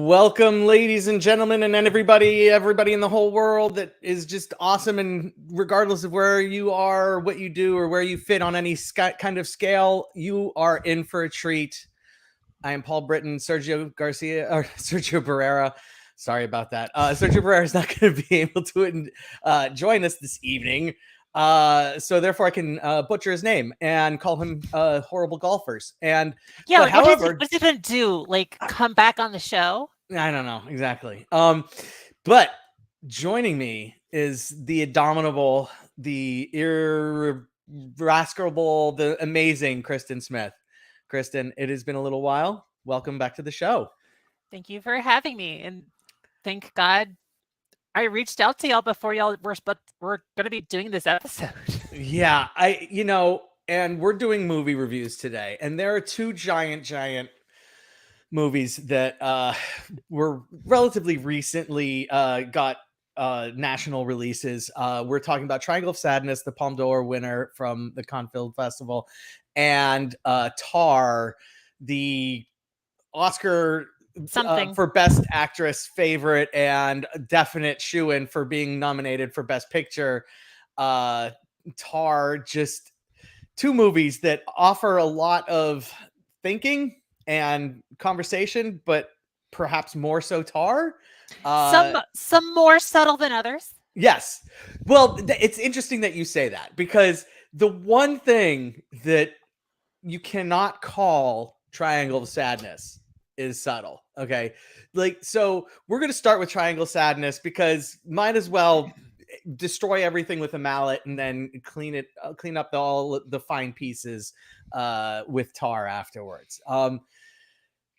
Welcome, ladies and gentlemen, and everybody in the whole world that is just awesome. And regardless of where you are, what you do, or where you fit on any kind of scale, you are in for a treat. I am Paul Britton. Sergio Barrera. Sorry about that. Sergio Barrera is not going to be able to join us this evening. So therefore I can butcher his name and call him horrible golfers. And Yeah, but however, what's he gonna do? Like come back on the show? I don't know exactly. But joining me is the indomitable, the irascible, the amazing Kristen Smith. Kristen, it has been a little while. Welcome back to the show. Thank you for having me, and thank God I reached out to y'all before y'all we're gonna be doing this episode. Yeah, and we're doing movie reviews today, and there are two giant movies that were relatively recently got national releases. We're talking about Triangle of Sadness, the Palme d'Or winner from the Cannes Film Festival, and Tar, the Oscar for Best Actress favorite and definite shoo-in for being nominated for Best Picture. Tar, just two movies that offer a lot of thinking and conversation, but perhaps more so Tar. Some more subtle than others. Yes. Well, it's interesting that you say that, because the one thing that you cannot call Triangle of Sadness is subtle. Okay. So we're going to start with Triangle of Sadness because might as well destroy everything with a mallet and then clean up all the fine pieces with Tar afterwards.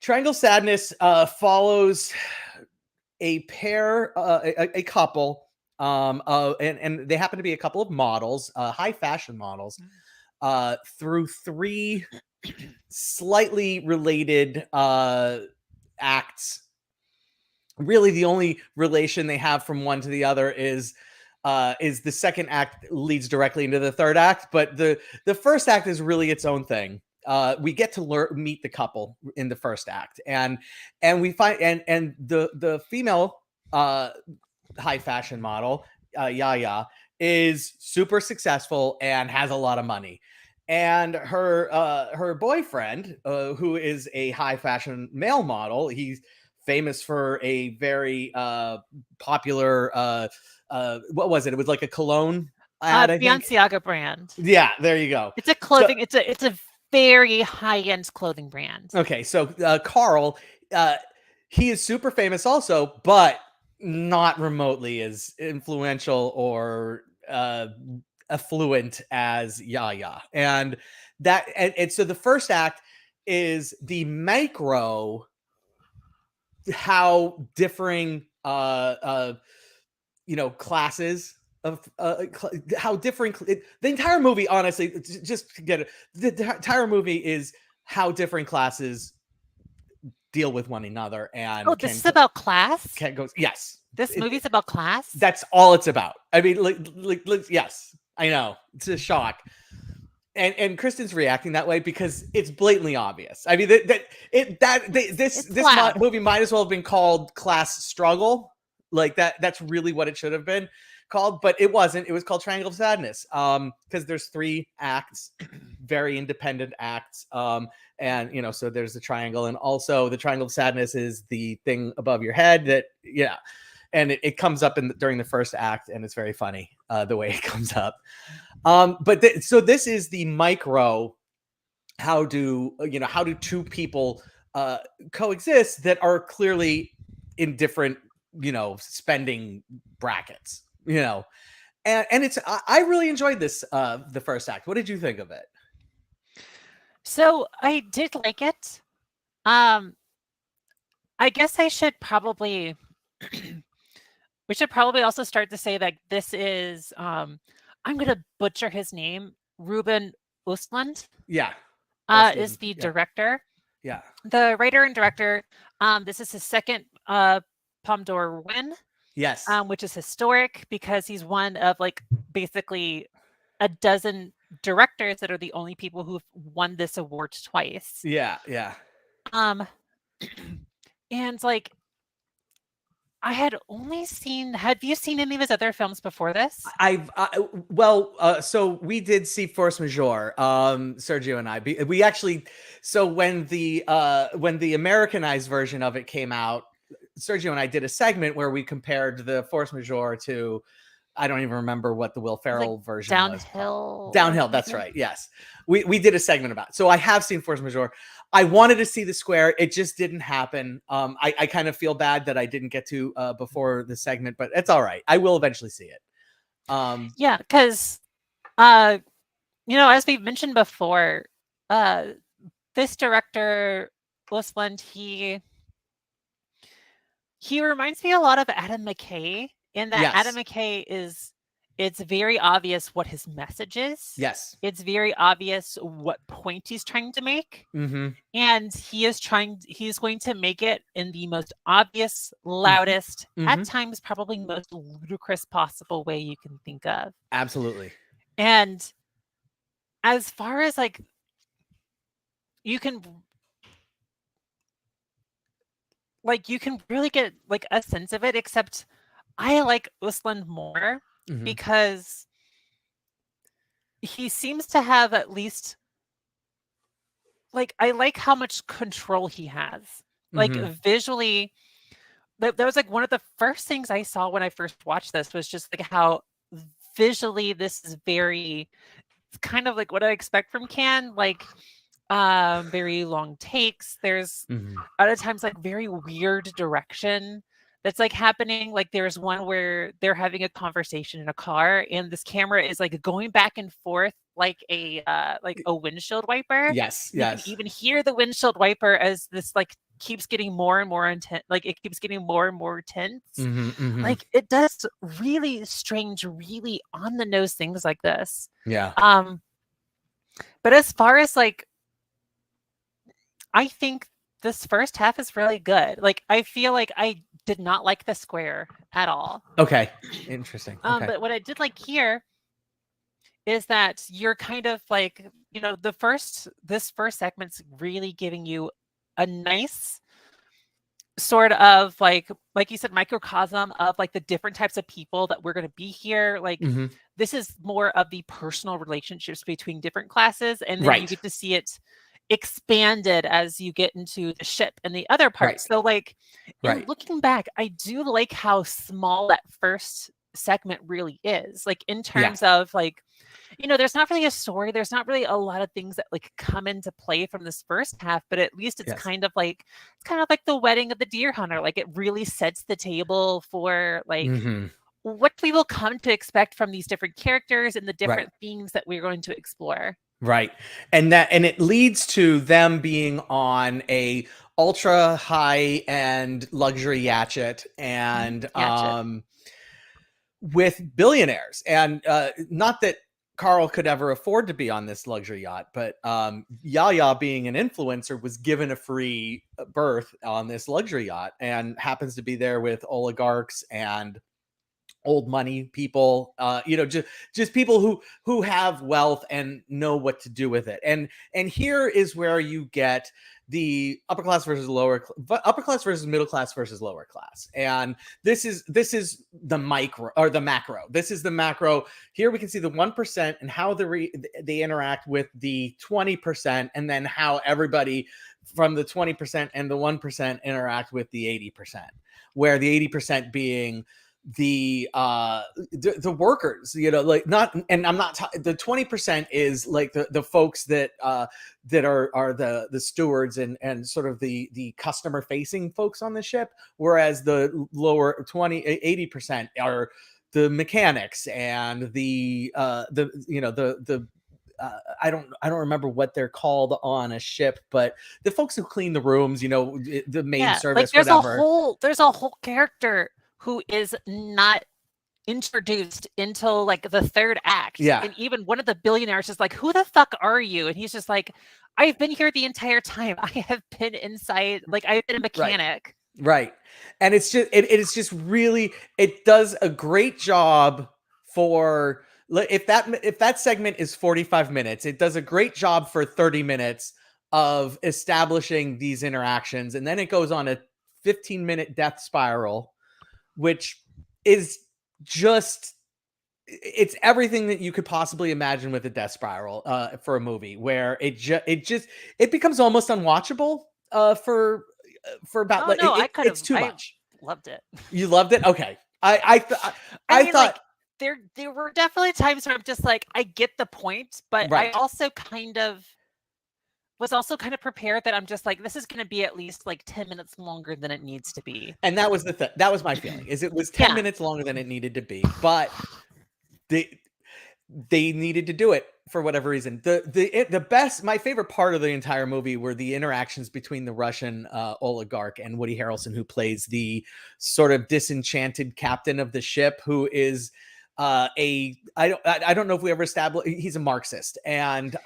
Triangle of Sadness follows a pair, a couple, and they happen to be a couple of models, high fashion models, through three slightly related acts. Really, the only relation they have from one to the other is the second act leads directly into the third act, but the first act is really its own thing. We get to meet the couple in the first act, and we find and the female high fashion model, Yaya, is super successful and has a lot of money. And her boyfriend, who is a high fashion male model, he's famous for a very popular what was it? It was like a cologne ad, I think. Balenciaga brand. Yeah, there you go. It's a clothing. It's a very high end clothing brand. Okay, so Carl, he is super famous also, but not remotely as influential or affluent as Yaya. And so the first act is the micro, how differing classes of how different the entire movie, honestly, just to get it, the entire movie is how different classes deal with one another. And this is about class. Yes, this movie's about class. That's all it's about. I mean, yes, I know it's a shock. And Kristen's reacting that way because it's blatantly obvious. I mean, this movie might as well have been called Class Struggle. Like that's really what it should have been called, but it wasn't. It was called Triangle of Sadness because there's three acts, very independent acts. And so there's the triangle, and also the Triangle of Sadness is the thing above your head that, and it comes up during the first act, and it's very funny the way it comes up. So this is the micro. How do two people coexist that are clearly in different spending brackets, and it's I really enjoyed this the first act. What did you think of it? So I did like it. I guess I should probably we should probably also start to say that this is I'm gonna butcher his name. Ruben Östlund. Yeah. Is the director. Yeah. The writer and director. This is his second Palme d'Or win. Yes. Which is historic because he's one of basically a dozen directors that are the only people who've won this award twice. Yeah, yeah. And I had only seen. Have you seen any of his other films before this? So we did see Force Majeure, Sergio and I. We actually, so when the Americanized version of it came out, Sergio and I did a segment where we compared the Force Majeure to, I don't even remember what the Will Like Ferrell version was called. Downhill. Downhill, that's right. Yes. We did a segment about it. So I have seen Force Majeure. I wanted to see The Square. It just didn't happen. I kind of feel bad that I didn't get to before the segment, but it's all right. I will eventually see it. Yeah, because as we've mentioned before, this director, Lisland, he reminds me a lot of Adam McKay, in that Adam Yes. McKay it's very obvious what his message is. Yes. It's very obvious what point he's trying to make. Mm-hmm. And he's going to make it in the most obvious, loudest, Mm-hmm. at times probably most ludicrous possible way you can think of. Absolutely. And as far as like, you can really get like a sense of it, except I like Usland more because he seems to have at least, like, I like how much control he has. Like, visually, that was like one of the first things I saw when I first watched this, was just like how visually this is it's kind of like what I expect from Can, like very long takes. There's other times like very weird direction that's like happening. Like there's one where they're having a conversation in a car and this camera is like going back and forth like a windshield wiper. Yes. You can even hear the windshield wiper as this like keeps getting more and more intense. Like it keeps getting more and more tense. Like it does really strange, really on the nose things like this. Yeah. But as far as like, I think this first half is really good. Like I feel like I did not like The Square at all. Okay. Interesting. Okay. But what I did like here is that you're kind of like, this first segment's really giving you a nice sort of like you said, microcosm of like the different types of people that we're going to be here. Like this is more of the personal relationships between different classes, and then you get to see it expanded as you get into the ship and the other parts. So like looking back, I do like how small that first segment really is, like in terms of like, there's not really a story, there's not really a lot of things that like come into play from this first half, but at least it's kind of like the wedding of the deer hunter. Like it really sets the table for like what we will come to expect from these different characters and the different themes that we're going to explore. Right. And it leads to them being on a ultra high end luxury yacht and with billionaires. And not that Carl could ever afford to be on this luxury yacht, but Yaya, being an influencer, was given a free berth on this luxury yacht and happens to be there with oligarchs and old money people, just people who have wealth and know what to do with it. And here is where you get the upper class versus middle class versus lower class. And this is the micro or the macro. This is the macro. Here we can see the 1% and how they interact with the 20%, and then how everybody from the 20% and the 1% interact with the 80%, where the 80% being the workers, like not, and I'm not the 20% is like the folks that are the stewards and sort of the customer facing folks on the ship, whereas the lower 80% are the mechanics and the I don't remember what they're called on a ship, but the folks who clean the rooms, the main service, like whatever. There's a whole character who is not introduced until like the third act. Yeah. And even one of the billionaires is like, who the fuck are you? And he's just like, I've been here the entire time. I have been inside, like I've been a mechanic. Right. And it's just, it's just really, it does a great job for, if that segment is 45 minutes, it does a great job for 30 minutes of establishing these interactions. And then it goes on a 15-minute death spiral which is just, it's everything that you could possibly imagine with a death spiral for a movie, where it becomes almost unwatchable for about, Oh like, no, it's too I much. loved it. You loved it? Okay. I I mean, like thought there were definitely times where I'm just like, I get the point, but I right. also was also kind of prepared that I'm just like, this is going to be at least like 10 minutes longer than it needs to be. And that was that was my feeling, is it was 10 Yeah. minutes longer than it needed to be, but they they needed to do it for whatever reason. The best, my favorite part of the entire movie were the interactions between the Russian oligarch and Woody Harrelson, who plays the sort of disenchanted captain of the ship, who is I don't know if we ever established, he's a Marxist, and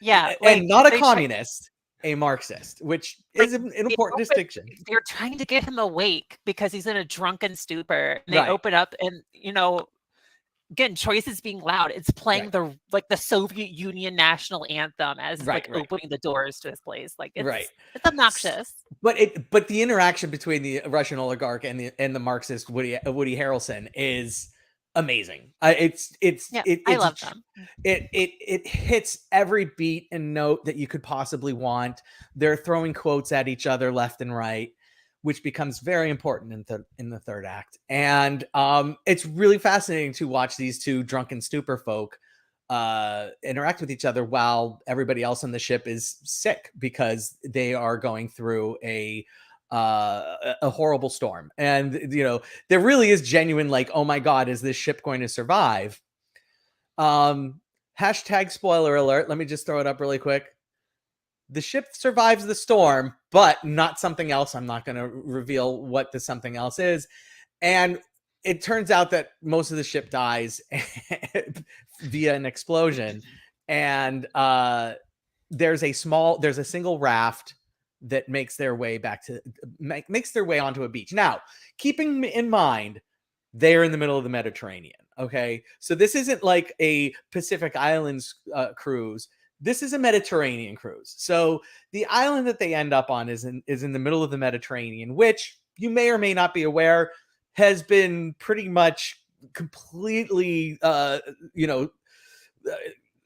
Yeah, and like not a they try, communist, a Marxist, which like is an they important open, distinction. they're trying to get him awake because he's in a drunken stupor. And they Right, open up and again, choices being loud. It's playing right, the Soviet Union national anthem as right, like right, opening the doors to his place. Like right. it's obnoxious. But the interaction between the Russian oligarch and the Marxist Woody Harrelson is amazing. Yeah, I love them. It hits every beat and note that you could possibly want. They're throwing quotes at each other left and right, which becomes very important in the third act. And it's really fascinating to watch these two drunken stupor folk interact with each other while everybody else on the ship is sick, because they are going through a horrible storm. And there really is genuine, like, oh my god, is this ship going to survive? Hashtag spoiler alert, let me just throw it up really quick. The ship survives the storm, but not something else. I'm not going to reveal what the something else is. And it turns out that most of the ship dies via an explosion. And there's a single raft that makes their way onto a beach. Now, keeping in mind, they're in the middle of the Mediterranean. Okay. So this isn't like a Pacific Islands cruise. This is a Mediterranean cruise. So the island that they end up on is in the middle of the Mediterranean, which you may or may not be aware has been pretty much completely,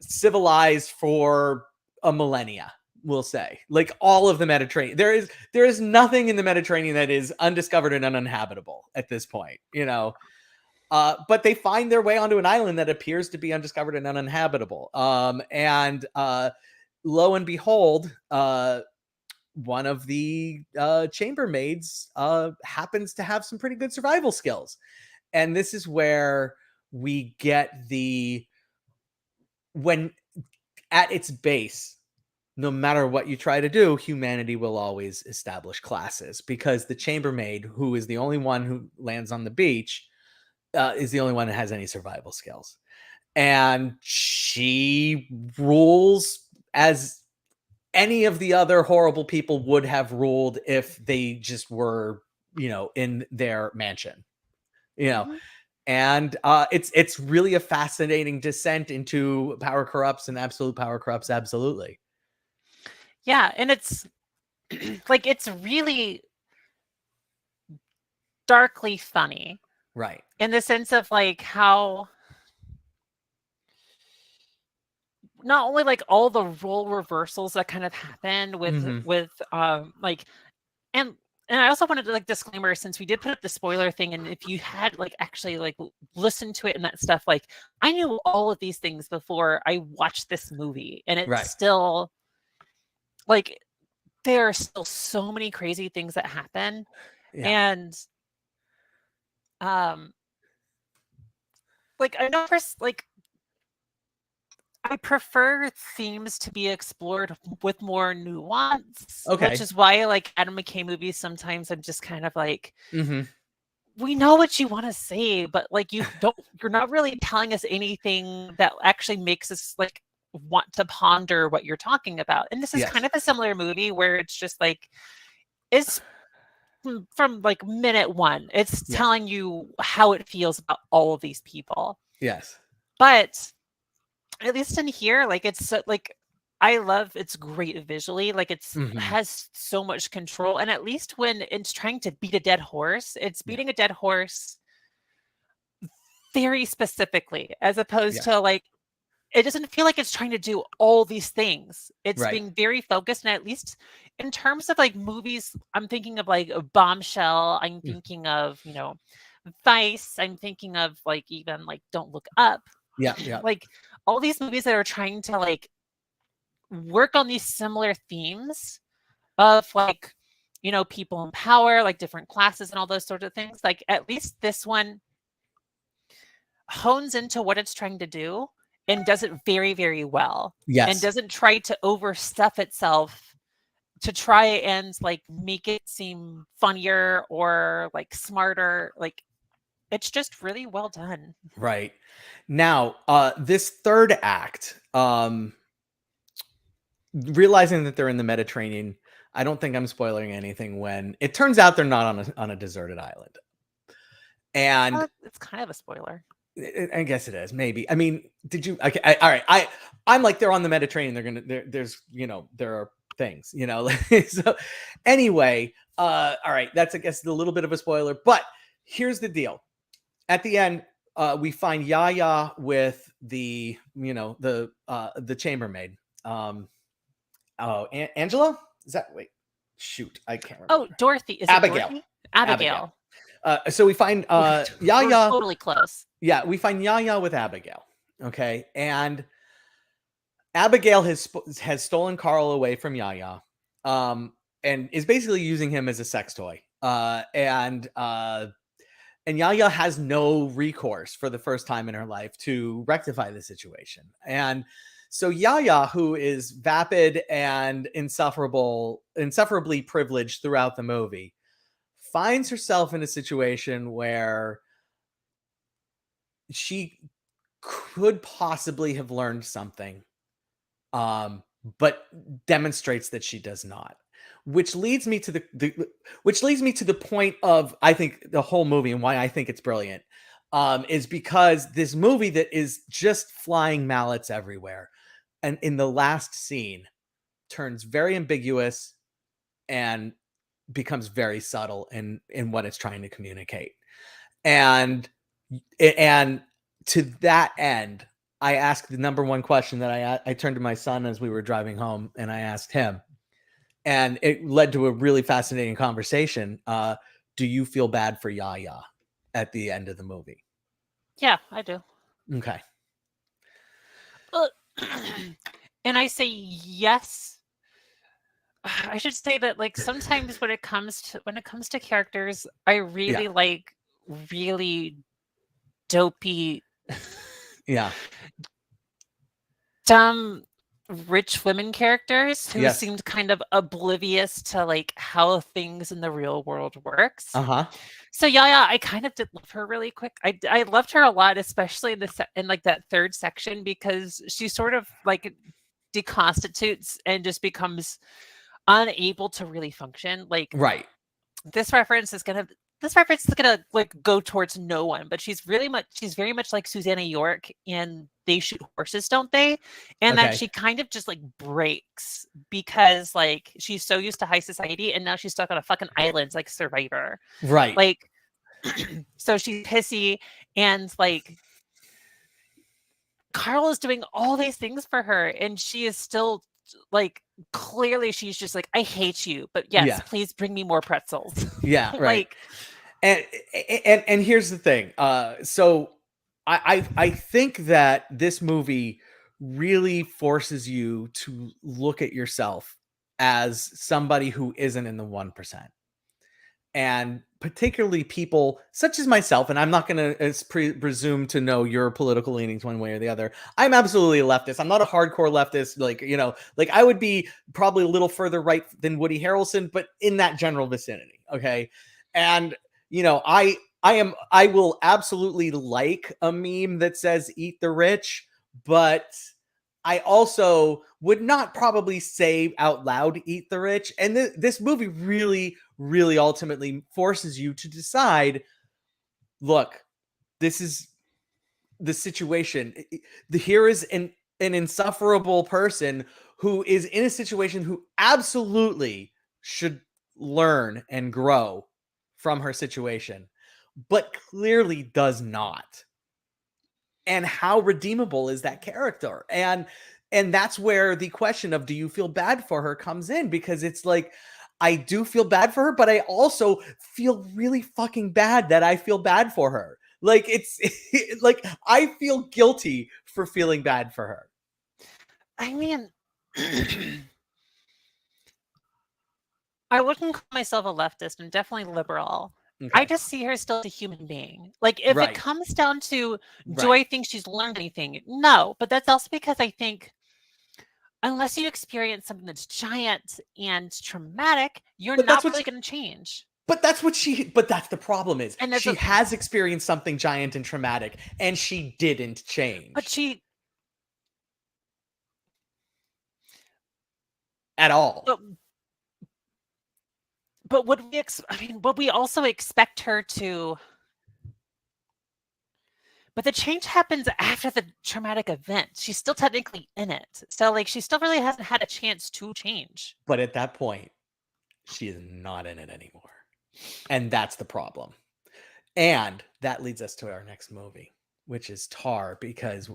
civilized for a millennia, we'll say. Like, all of the Mediterranean, there is nothing in the Mediterranean that is undiscovered and uninhabitable at this point, but they find their way onto an island that appears to be undiscovered and uninhabitable. And lo and behold, one of the chambermaids happens to have some pretty good survival skills. And this is where we get when at its base, no matter what you try to do, humanity will always establish classes, because the chambermaid, who is the only one who lands on the beach, is the only one that has any survival skills. And she rules as any of the other horrible people would have ruled if they just were, in their mansion, Mhm. and it's really a fascinating descent into power corrupts, and absolute power corrupts absolutely. Yeah, and it's like it's really darkly funny Right. in the sense of like how not only like all the role reversals that kind of happen Mm-hmm. like and I also wanted to like disclaimer, since we did put up the spoiler thing, and if you had like actually like listened to it and that stuff, like I knew all of these things before I watched this movie, and it's Right. still like there are still so many crazy things that happen. Yeah. And um like I know like I prefer themes to be explored with more nuance, which Okay. is why like Adam McKay movies sometimes I'm just kind of like, Mm-hmm. we know what you want to say, but like you're not really telling us anything that actually makes us like want to ponder what you're talking about. And this is kind Yes. of a similar movie where it's just like it's from like minute one, it's Yeah. telling you how it feels about all of these people. Yes. But at least in here, like it's like I love it's great visually, like, it's Mhm. has so much control, and at least when it's trying to beat a dead horse, it's Yeah. beating a dead horse very specifically, as opposed Yeah. to, like, it doesn't feel like it's trying to do all these things. It's Right. being very focused, and at least in terms of, like, movies, I'm thinking of, like, a Bombshell, I'm Mm. thinking of, Vice, I'm thinking of, like, even, like, Don't Look Up. Yeah, yeah. Like, all these movies that are trying to, like, work on these similar themes of, like, people in power, like, different classes and all those sorts of things, like, at least this one hones into what it's trying to do and does it very, very well, and Yes. doesn't try to overstuff itself to try and, like, make it seem funnier or, like, smarter, like, it's just really well done. Right. Now, this third act, realizing that they're in the Mediterranean, I don't think I'm spoiling anything when it turns out they're not on a deserted island. And It's kind of a spoiler. I guess it is, maybe. I mean, did you okay, all right. I'm like they're on the Mediterranean, there's, there are things, So anyway, all right, that's I guess a little bit of a spoiler, but here's the deal. At the end, we find Yaya with the chambermaid. Angela? Is that wait? Shoot, I can't Oh, remember. Dorothy. Is it Abigail. Dorothy? Abigail. Abigail. So we find We're Yaya. totally close. Yeah, we find Yaya with Abigail. Okay, and Abigail has stolen Carl away from Yaya, and is basically using him as a sex toy. And Yaya has no recourse for the first time in her life to rectify the situation. And so Yaya, who is vapid and insufferably privileged throughout the movie, finds herself in a situation where she could possibly have learned something, but demonstrates that she does not. Which leads me to the point of I think the whole movie and why I think it's brilliant, is because this movie that is just flying mallets everywhere, and in the last scene turns very ambiguous and becomes very subtle in what it's trying to communicate. And and to that end, I asked the number one question that I turned to my son as we were driving home, and I asked him, and it led to a really fascinating conversation. Do you feel bad for Yaya at the end of the movie? Yeah, I do. Okay. Uh, and I say yes. I should say that, like, sometimes when it comes to characters, I Yeah. really like really dopey, Yeah. dumb, rich women characters who Yes. seemed kind of oblivious to, like, how things in the real world works. Uh-huh. So yeah, I kind of did love her really quick. I loved her a lot, especially in like that third section, because she sort of like deconstitutes and just becomes unable to really function. Like, Right. this reference is gonna like go towards no one, but she's very much like Susanna York in They Shoot Horses, Don't They? And that Okay. she kind of just like breaks because, like, she's so used to high society and now she's stuck on a fucking island like Survivor. Right. Like, so she's pissy, and, like, Carl is doing all these things for her and she is still, like, clearly she's just like, I hate you, but yes, Yeah. please bring me more pretzels. Yeah. Right. Like, And and here's the thing. So I think that this movie really forces you to look at yourself as somebody who isn't in the 1%. And particularly people such as myself, and I'm not going to presume to know your political leanings one way or the other. I'm absolutely a leftist. I'm not a hardcore leftist, like I would be probably a little further right than Woody Harrelson, but in that general vicinity. Okay. And I will absolutely like a meme that says eat the rich, but I also would not probably say out loud eat the rich. And this movie really, really ultimately forces you to decide, look, this is the situation. Here is an insufferable person who is in a situation who absolutely should learn and grow from her situation, but clearly does not. And how redeemable is that character? And that's where the question of do you feel bad for her comes in, because it's like I do feel bad for her, but I also feel really fucking bad that I feel bad for her. Like it's like I feel guilty for feeling bad for her. I mean, I wouldn't call myself a leftist. I'm definitely liberal. I Okay. just see her still as a human being. Like, if it Right. comes down to, do Right. I think she's learned anything? No, but that's also because I think unless you experience something that's giant and traumatic, you're But that's not what really going to change. but that's the problem is And there's she a, has experienced something giant and traumatic and she didn't but change she, at all. but but would we? I mean, would we also expect her to? But the change happens after the traumatic event. She's still technically in it, so like she still really hasn't had a chance to change. But at that point, she is not in it anymore. And that's the problem. And that leads us to our next movie, which is Tar, because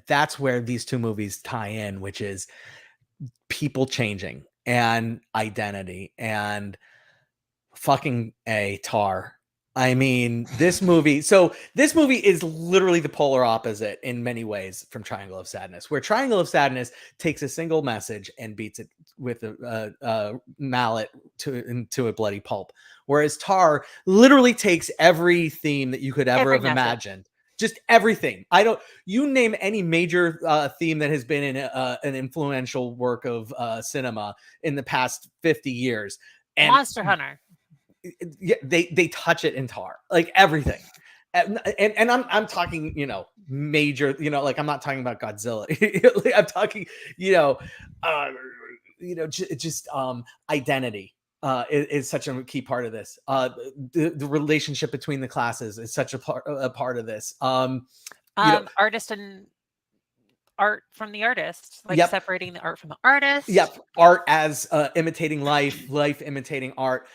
that's where these two movies tie in, which is people changing and identity and fucking a Tar. I mean, this movie is literally the polar opposite in many ways from Triangle of Sadness, where Triangle of Sadness takes a single message and beats it with a mallet into a bloody pulp, whereas Tar literally takes every theme that you could ever Every have message. imagined, just everything. You name any major theme that has been in an influential work of cinema in the past 50 years, and Monster Hunter. yeah, they touch it in Tar, like everything. And I'm talking, major, like I'm not talking about Godzilla. I'm talking, you know, uh, just identity is such a key part of this. The relationship between the classes is such a part of this. Artist and art from the artist, like Yep, separating the art from the artist. yep. Art as imitating life, life imitating art,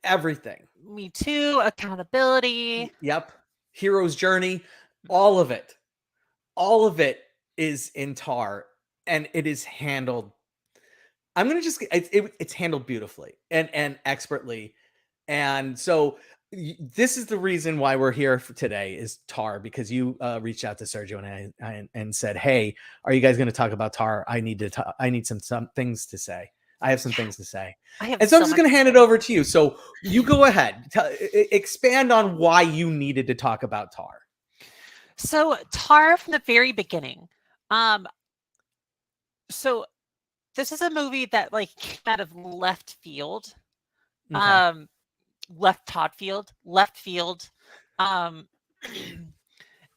everything. Me too. Accountability. Yep. Hero's journey, all of it. All of it is in Tar, and it is handled. I'm gonna just it's handled beautifully and expertly, and so this is the reason why we're here for today is Tar, because you reached out to Sergio and said, "Hey, are you guys going to talk about Tar? I need some things to say. I have some things to say." I have And so I'm so just much going to to hand it say. over to you. So you go ahead, expand on why you needed to talk about Tar. So Tar from the very beginning. Um, so this is a movie that like came out of left field. Okay. Left field. Um,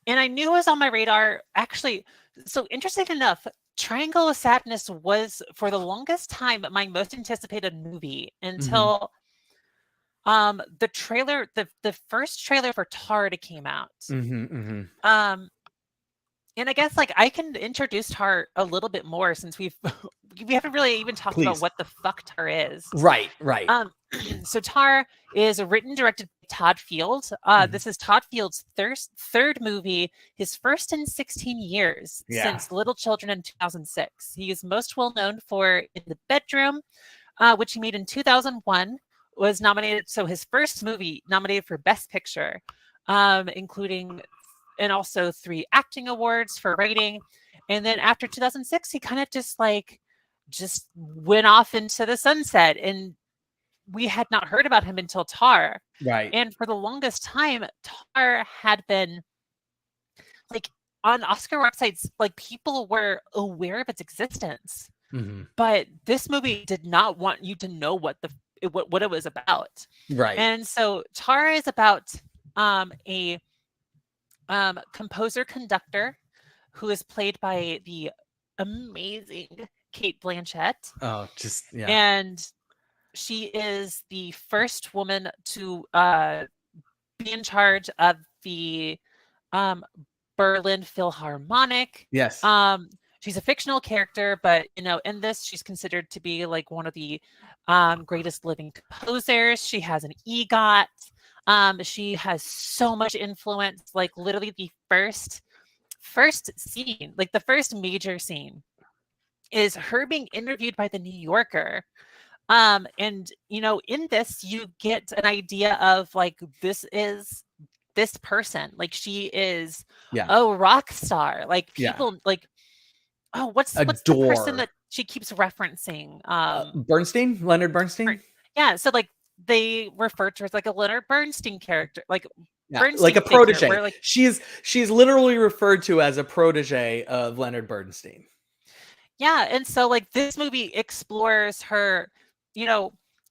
and I knew it was on my radar. Actually, so interesting enough, Triangle of Sadness was for the longest time my most anticipated movie Mm-hmm. until the trailer, the first trailer for Tar came out. Mm-hmm. Mm-hmm. Um, and I guess like I can introduce Tar a little bit more since we haven't really even talked about Please. what the fuck Tar is. Right. Right. So Tar is written and directed by Todd Field. Mhm. This is Todd Field's third movie, his first in 16 years Yeah. since Little Children in 2006. He is most well known for In the Bedroom, which he made in 2001, was nominated. So his first movie nominated for Best Picture, including and also 3 acting awards for writing. And then after 2006, he kind of just went off into the sunset, and we had not heard about him until Tar. Right. And for the longest time, Tar had been like on Oscar websites, like people were aware of its existence. Mm-hmm. But this movie did not want you to know what it was about. Right. And so Tar is about a composer conductor who is played by the amazing Kate Blanchett. Oh, just yeah. And she is the first woman to be in charge of the Berlin Philharmonic. Yes. she's a fictional character, but in this, she's considered to be like one of the greatest living composers. She has an EGOT. She has so much influence. Like literally, the first scene, like the first major scene, is her being interviewed by the New Yorker. And in this, you get an idea of like this is this person. Like she is a rock star. Like people like, oh, what's the person that she keeps referencing? Bernstein, Leonard Bernstein. Yeah, so like they refer to her as like a Leonard Bernstein character, like Bernstein like a protege. Where, like, she's literally referred to as a protege of Leonard Bernstein. Yeah, and so like this movie explores her,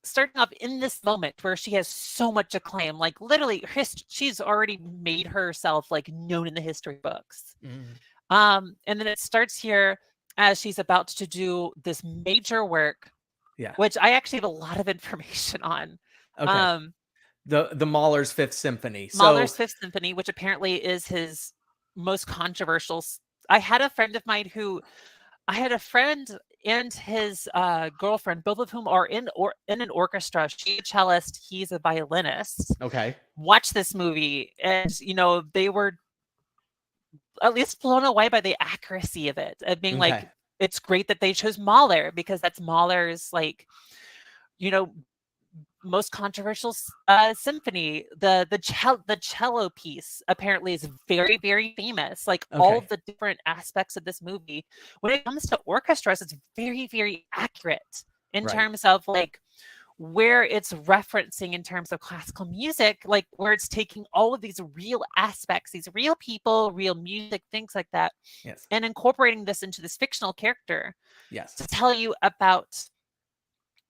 starting off in this moment where she has so much acclaim, like literally she's already made herself like known in the history books. And then it starts here as she's about to do this major work, which I actually have a lot of information on. Okay. The Mahler's Fifth Symphony. Mahler's Fifth Symphony, which apparently is his most controversial. I had a friend and his girlfriend, both of whom are in an orchestra. She's a cellist, he's a violinist. Okay. Watch this movie, and they were at least blown away by the accuracy of it, of being like, it's great that they chose Mahler because that's Mahler's like, most controversial symphony. The cello piece apparently is very, very famous. Like all the different aspects of this movie, when it comes to orchestras, it's very, very accurate in terms of like where it's referencing in terms of classical music, like where it's taking all of these real aspects, these real people, real music, things like that, and incorporating this into this fictional character to tell you about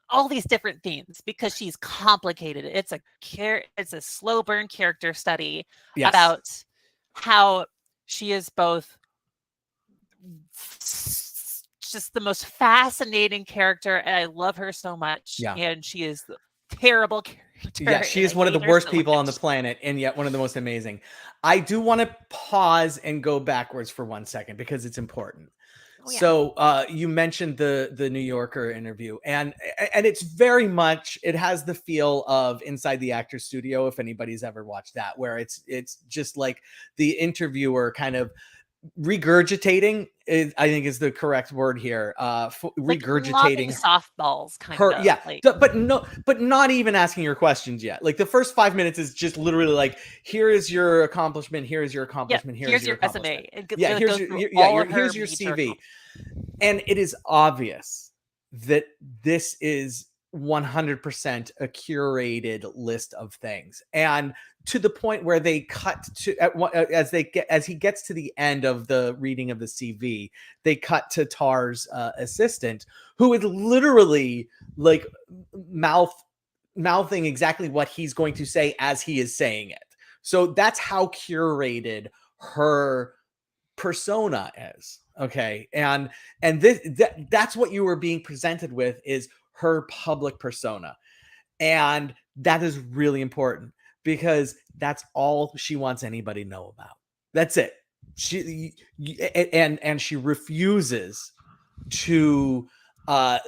all these different themes, because she's complicated. It's a slow burn character study about how she is both just the most fascinating character, and I love her so much. And she is the terrible character. Yeah, she is one of the worst people on the planet, and yet one of the most amazing. I do want to pause and go backwards for 1 second because it's important. So you mentioned the New Yorker interview, and it's very much, it has the feel of Inside the Actors Studio, if anybody's ever watched that, where it's just like the interviewer kind of regurgitating, I think is the correct word here, regurgitating softballs kind of. but not even asking your questions yet. Like the first 5 minutes is just literally like, here is your accomplishment, here is your accomplishment, here's your resume, here's your CV. And it is obvious that this is 100% a curated list of things, and to the point where they cut to as he gets to the end of the reading of the CV, they cut to Tar's assistant, who is literally like mouthing exactly what he's going to say as he is saying it. So that's how curated her persona is. Okay. And that's what you were being presented with, is her public persona. And that is really important, because that's all she wants anybody to know about. That's it. She refuses to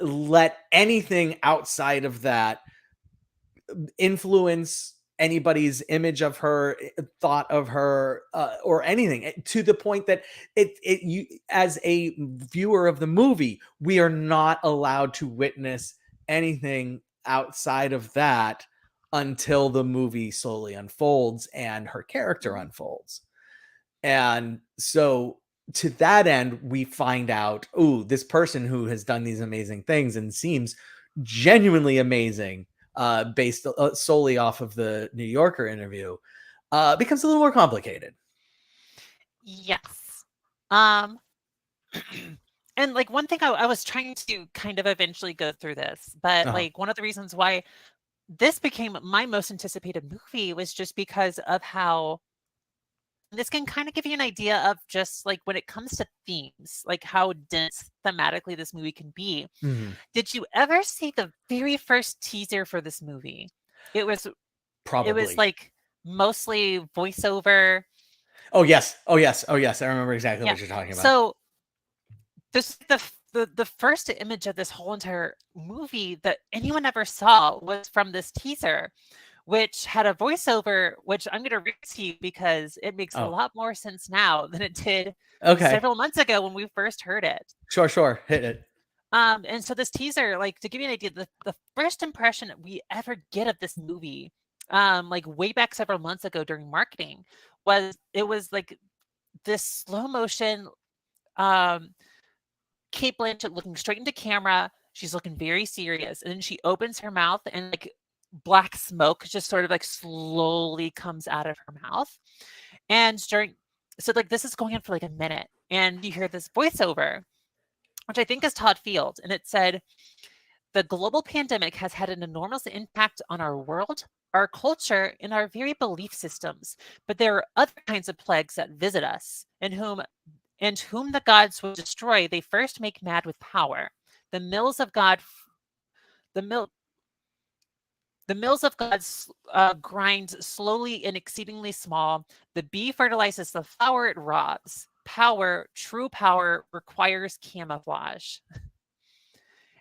let anything outside of that influence anybody's image of her, thought of her, or anything, to the point that you, as a viewer of the movie, we are not allowed to witness anything outside of that until the movie slowly unfolds and her character unfolds. And so to that end, we find out, this person who has done these amazing things and seems genuinely amazing, based solely off of the New Yorker interview, becomes a little more complicated. Yes. And like one thing I was trying to kind of eventually go through this, but like one of the reasons why this became my most anticipated movie was just because of how this can kind of give you an idea of just like when it comes to themes, like how dense thematically this movie can be. Did you ever see the very first teaser for this movie? It was like mostly voiceover. Oh yes. I remember exactly what you're talking about. So this the first image of this whole entire movie that anyone ever saw was from this teaser, which had a voiceover, which I'm going to read to you because it makes a Oh, lot more sense now than it did okay. several months ago when we first heard it. Sure. Hit it. And so this teaser, like to give you an idea, the first impression that we ever get of this movie, like way back several months ago during marketing, was it was like this slow motion, um, Kate Blanchett looking straight into camera. She's looking very serious, and then she opens her mouth, and like black smoke just sort of like slowly comes out of her mouth. And during, so like this is going on for like a minute, and you hear this voiceover, which I think is Todd Field, and it said, "The global pandemic has had an enormous impact on our world, our culture, and our very belief systems. But there are other kinds of plagues that visit us, and whom the gods would destroy, they first make mad with power. The mills of God, the mill, the mills of God grind slowly and exceedingly small. The bee fertilizes the flower it robs. Power, true power, requires camouflage."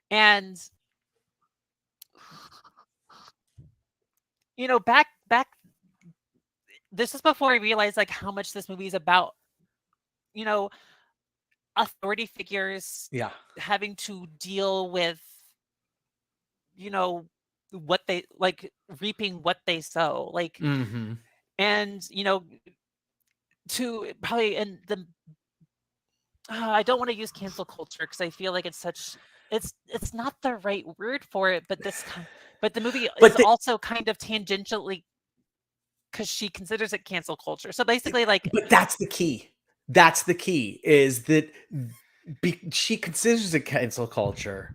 And back this is before I realized like how much this movie is about, you know, authority figures Yeah. having to deal with, you know, what they like reaping what they sow. Like, Mm-hmm. and to probably and the I don't want to use cancel culture because I feel like it's not the right word for it, but but the movie is But the, also kind of tangentially because she considers it cancel culture. So basically, like, but that's the key. That's the key is that she considers it cancel culture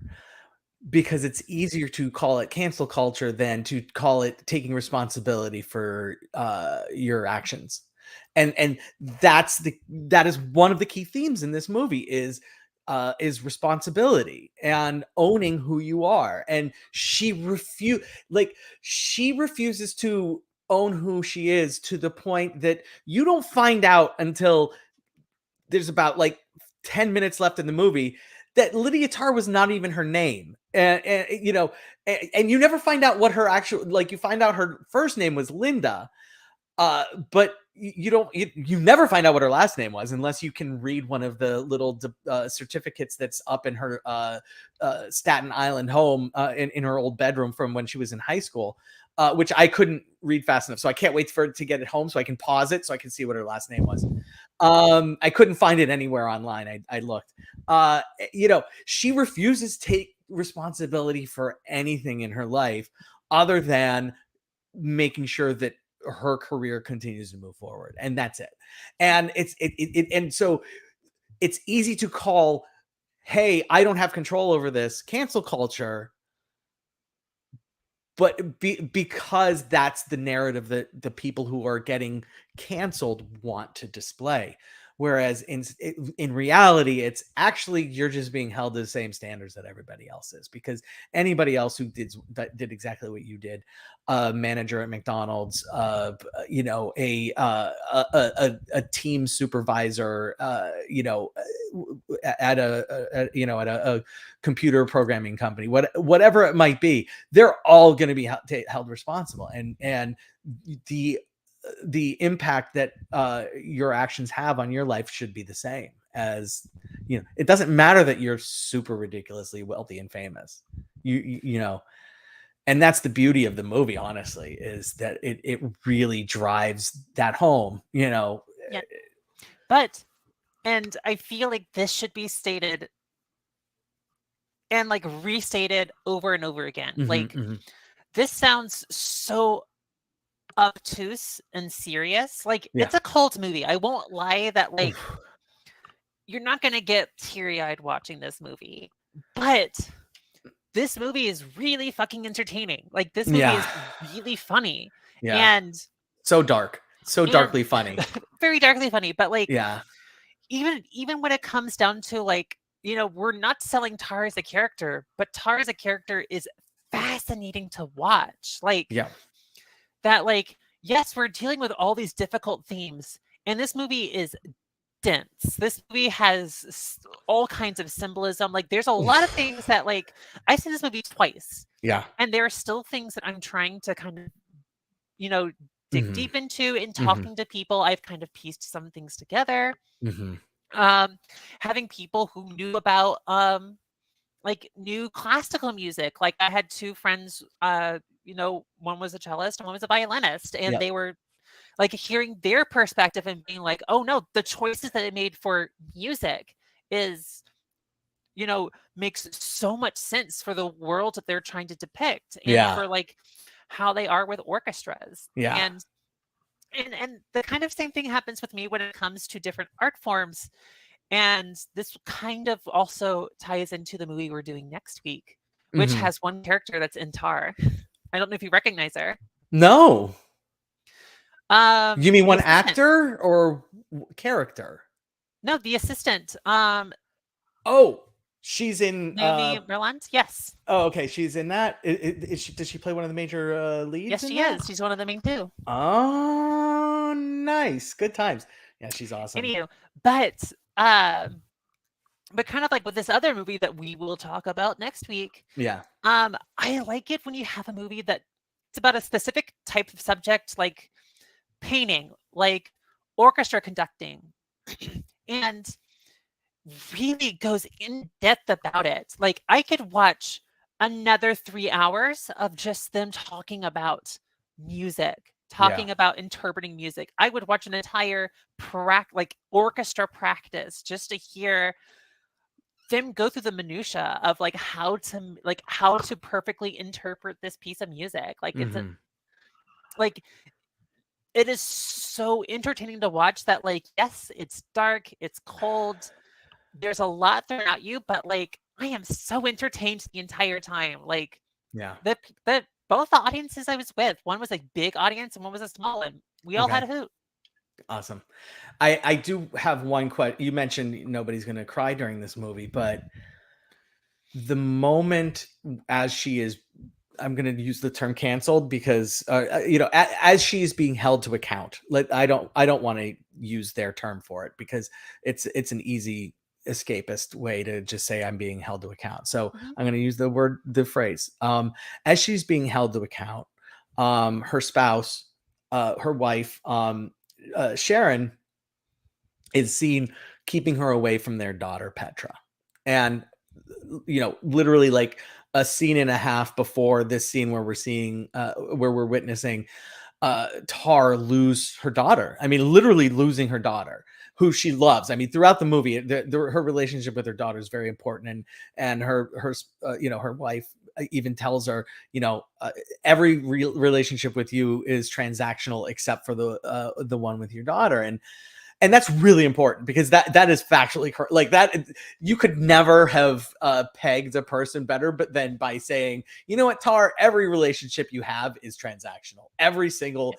because it's easier to call it cancel culture than to call it taking responsibility for your actions. And that is one of the key themes in this movie is responsibility and owning who you are. And she refuses to own who she is to the point that you don't find out until there's about like 10 minutes left in the movie that Lydia Tarr was not even her name. And and you never find out what her actual, like, you find out her first name was Linda, but you never find out what her last name was unless you can read one of the little certificates that's up in her Staten Island home in her old bedroom from when she was in high school, which I couldn't read fast enough. So I can't wait for it to get it home so I can pause it so I can see what her last name was. I couldn't find it anywhere online. I looked. She refuses to take responsibility for anything in her life other than making sure that her career continues to move forward, and that's it. And and so it's easy to call, hey, I don't have control over this, cancel culture, but because that's the narrative that the people who are getting canceled want to display. Whereas in reality, it's actually you're just being held to the same standards that everybody else is, because anybody else who did exactly what you did, a manager at McDonald's, a team supervisor, at a computer programming company, whatever it might be, they're all going to be held responsible, and the impact that your actions have on your life should be the same. As it doesn't matter that you're super ridiculously wealthy and famous, and that's the beauty of the movie, honestly, is that it really drives that home. yeah. But and I feel like this should be stated and like restated over and over again. Like, this sounds so obtuse and serious. Like, Yeah. it's a cult movie. I won't lie that like you're not going to get teary-eyed watching this movie. But this movie is really fucking entertaining. Like, this movie Yeah. is really funny. Yeah. And So dark. So darkly funny. very darkly funny, but like Yeah. even when it comes down to like, we're not selling Tar as a character, but Tar as a character is fascinating to watch. Like, Yeah. that, like, yes, we're dealing with all these difficult themes, and this movie is dense. This movie has all kinds of symbolism. Like there's a lot of things that like I've seen this movie twice, Yeah. and there are still things that I'm trying to kind of, you know, dig Hmm. deep into in Hmm. talking to people. I've kind of pieced some things together. Hmm. Um, having people who knew about like new classical music. Like I had two friends, one was a cellist and one was a violinist, and Yep. they were like hearing their perspective and being like, oh no, the choices that they made for music is, makes so much sense for the world that they're trying to depict and Yeah. for like how they are with orchestras. Yeah. And the kind of same thing happens with me when it comes to different art forms. And this kind of also ties into the movie we're doing next week, which Hmm. has one character that's in Tar. I don't know if you recognize her. No. You mean The one assistant. actor or character? No, the assistant. Oh, she's in. Naomi Merlant. Yes. Oh, okay. She's in that. Is she? Does she play one of the major leads Yes, in she that? is. She's one of the main two. Oh, nice. Good times. Yeah, she's awesome. Anywho, but um, but kind of like with this other movie that we will talk about next week, Yeah. I like it when you have a movie that it's about a specific type of subject, like painting, like orchestra conducting, and really goes in depth about it. Like I could watch another 3 hours of just them talking about music, Yeah. talking about interpreting music. I would watch an entire like orchestra practice just to hear them go through the minutia of like how to perfectly interpret this piece of music. Like Hmm. like it is so entertaining to watch that like yes, it's dark, it's cold, there's a lot thrown at you, but like I am so entertained the entire time. Like Yeah. the both the audiences I was with, one was a big audience and one was a small one. We all Okay. had a hoot. Awesome. I do have one question. You mentioned nobody's going to cry during this movie, but the moment as she is, I'm going to use the term canceled because as she's being held to account, like I don't want to use their term for it because it's an easy escapist way to just say I'm being held to account. So Mhm. I'm going to use the phrase as she's being held to account. Her spouse, her wife, Sharon, is seen keeping her away from their daughter Petra, and literally like a scene and a half before this scene where we're witnessing Tar lose her daughter. I mean, literally losing her daughter, who she loves. I mean, throughout the movie, her relationship with her daughter is very important, and her wife even tells her, every relationship with you is transactional except for the one with your daughter, and that's really important because that is factually correct. Like that, you could never have pegged a person better, but then by saying, you know what, Tar, every relationship you have is transactional. Every single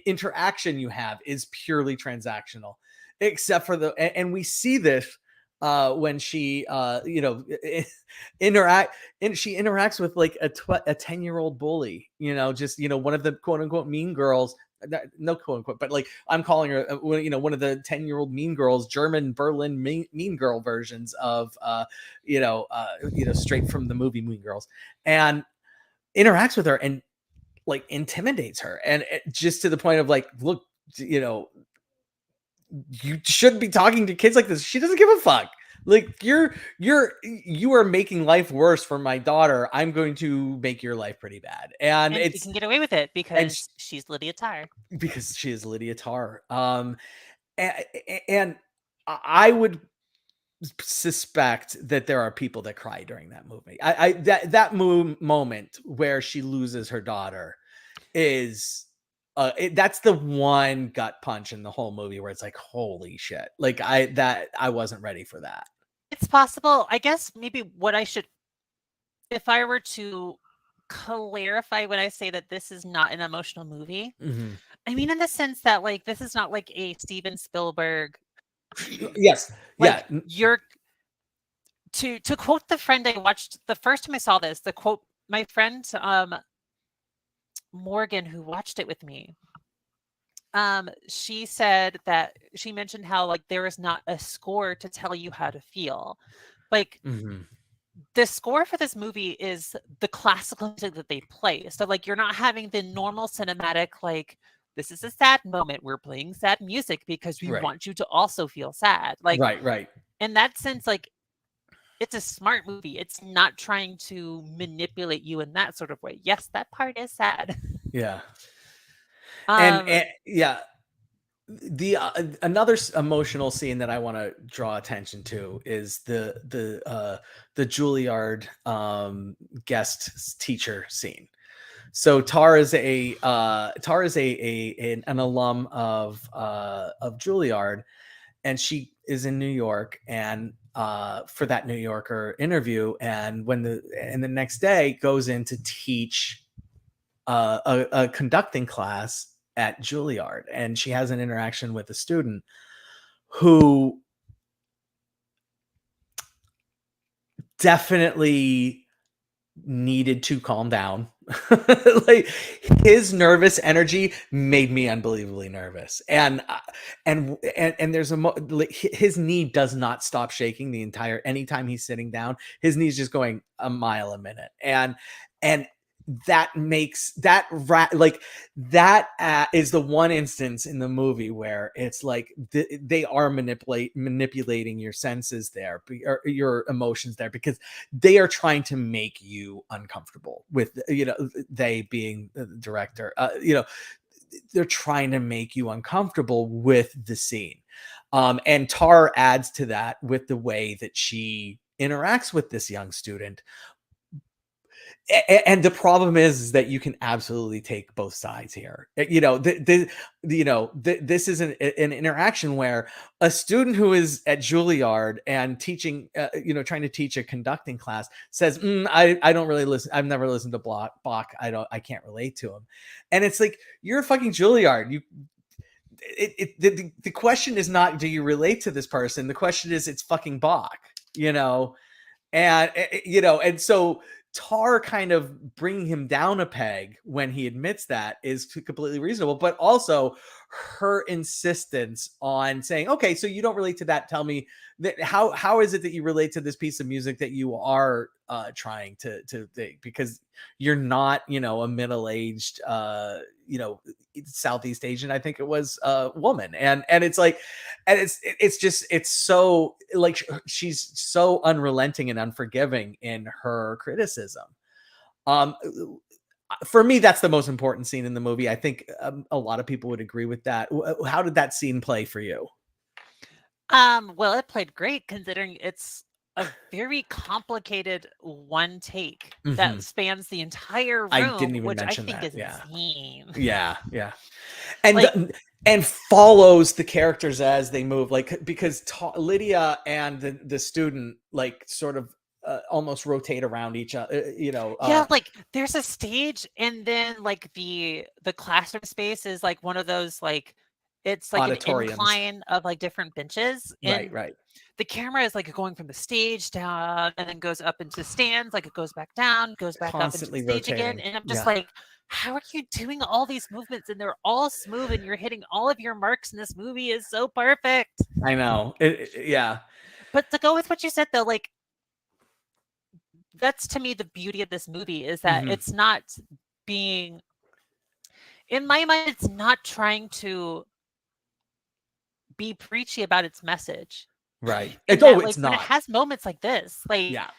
interaction you have is purely transactional, except for and we see this when she interact and she interacts with like a 10-year-old bully, just one of the quote unquote mean girls, no quote unquote, but like I'm calling her, one of the 10-year-old mean girls, German Berlin mean girl versions of, straight from the movie Mean Girls, and interacts with her and like intimidates her, and just to the point of like, look, you shouldn't be talking to kids like this. She doesn't give a fuck. Like you are making life worse for my daughter. I'm going to make your life pretty bad, and And she can get away with it because she's Lydia Tarr. because she is Lydia Tarr. And I would suspect that there are people that cry during that movie. That moment where she loses her daughter is that's the one gut punch in the whole movie where it's like, holy shit. Like I wasn't ready for that. It's possible. I guess maybe what I should, if I were to clarify when I say that this is not an emotional movie, Mm-hmm. I mean in the sense that like this is not like a Steven Spielberg Yes. Yeah. like you're to quote the friend I watched the first time I saw this, the quote my friend Morgan who watched it with me. she said that she mentioned how like there is not a score to tell you how to feel. Like Hmm. the score for this movie is the classical music that they play. So like you're not having the normal cinematic like this is a sad moment. We're playing sad music because we Right. want you to also feel sad. Like Right. Right. in that sense, like it's a smart movie. It's not trying to manipulate you in that sort of way. Yes, that part is sad. Yeah. And Um, yeah, the another emotional scene that I want to draw attention to is the Juilliard guest teacher scene. So Tar is an alum of Juilliard, and she is in New York and for that New Yorker interview, and the next day goes in to teach a conducting class at Juilliard, and she has an interaction with a student who definitely needed to calm down. Like his nervous energy made me unbelievably nervous, and there's like, his knee does not stop shaking the entire anytime he's sitting down. His knee's just going a mile a minute, and that makes like that is the one instance in the movie where it's like they are manipulating your senses there, or your emotions there, because they are trying to make you uncomfortable with, they being the director, they're trying to make you uncomfortable with the scene. And Tar adds to that with the way that she interacts with this young student. And the problem is that you can absolutely take both sides here. This is an interaction where a student who is at Juilliard and teaching, trying to teach a conducting class says, I don't really listen. I've never listened to Bach. I can't relate to him. And it's like, you're a fucking Juilliard. The question is not, do you relate to this person? The question is, it's fucking Bach, and so Tar kind of bringing him down a peg when he admits that is completely reasonable, but also her insistence on saying, okay, so you don't relate to that. Tell me that how is it that you relate to this piece of music that you are trying to think, because you're not, a middle-aged, Southeast Asian, I think it was, woman. And it's like, and it's so like, she's so unrelenting and unforgiving in her criticism. Um, for me, that's the most important scene in the movie. I think a lot of people would agree with that. How did that scene play for you? well, it played great considering it's a very complicated one take Mm-hmm. that spans the entire I room, didn't even which I mention think that. is Yeah. insane. Yeah. Yeah. And Like, and follows the characters as they move, like, because Lydia and the student like sort of almost rotate around each other, yeah, like there's a stage and then like the classroom space is like one of those like it's like an auditoriums. incline of like different benches Right. and Right. the camera is like going from the stage down and then goes up into stands, like it goes back down, goes back up into the Constantly stage again. rotating. And I'm just Yeah. like, how are you doing all these movements? And they're all smooth and you're hitting all of your marks. And this movie is so perfect. I know. Yeah. But to go with what you said though, like that's to me the beauty of this movie is that Mm-hmm. it's not being in my mind, it's not trying to be preachy about its message. Right. In Oh, that, it's like when it not. has moments like this, like Yeah.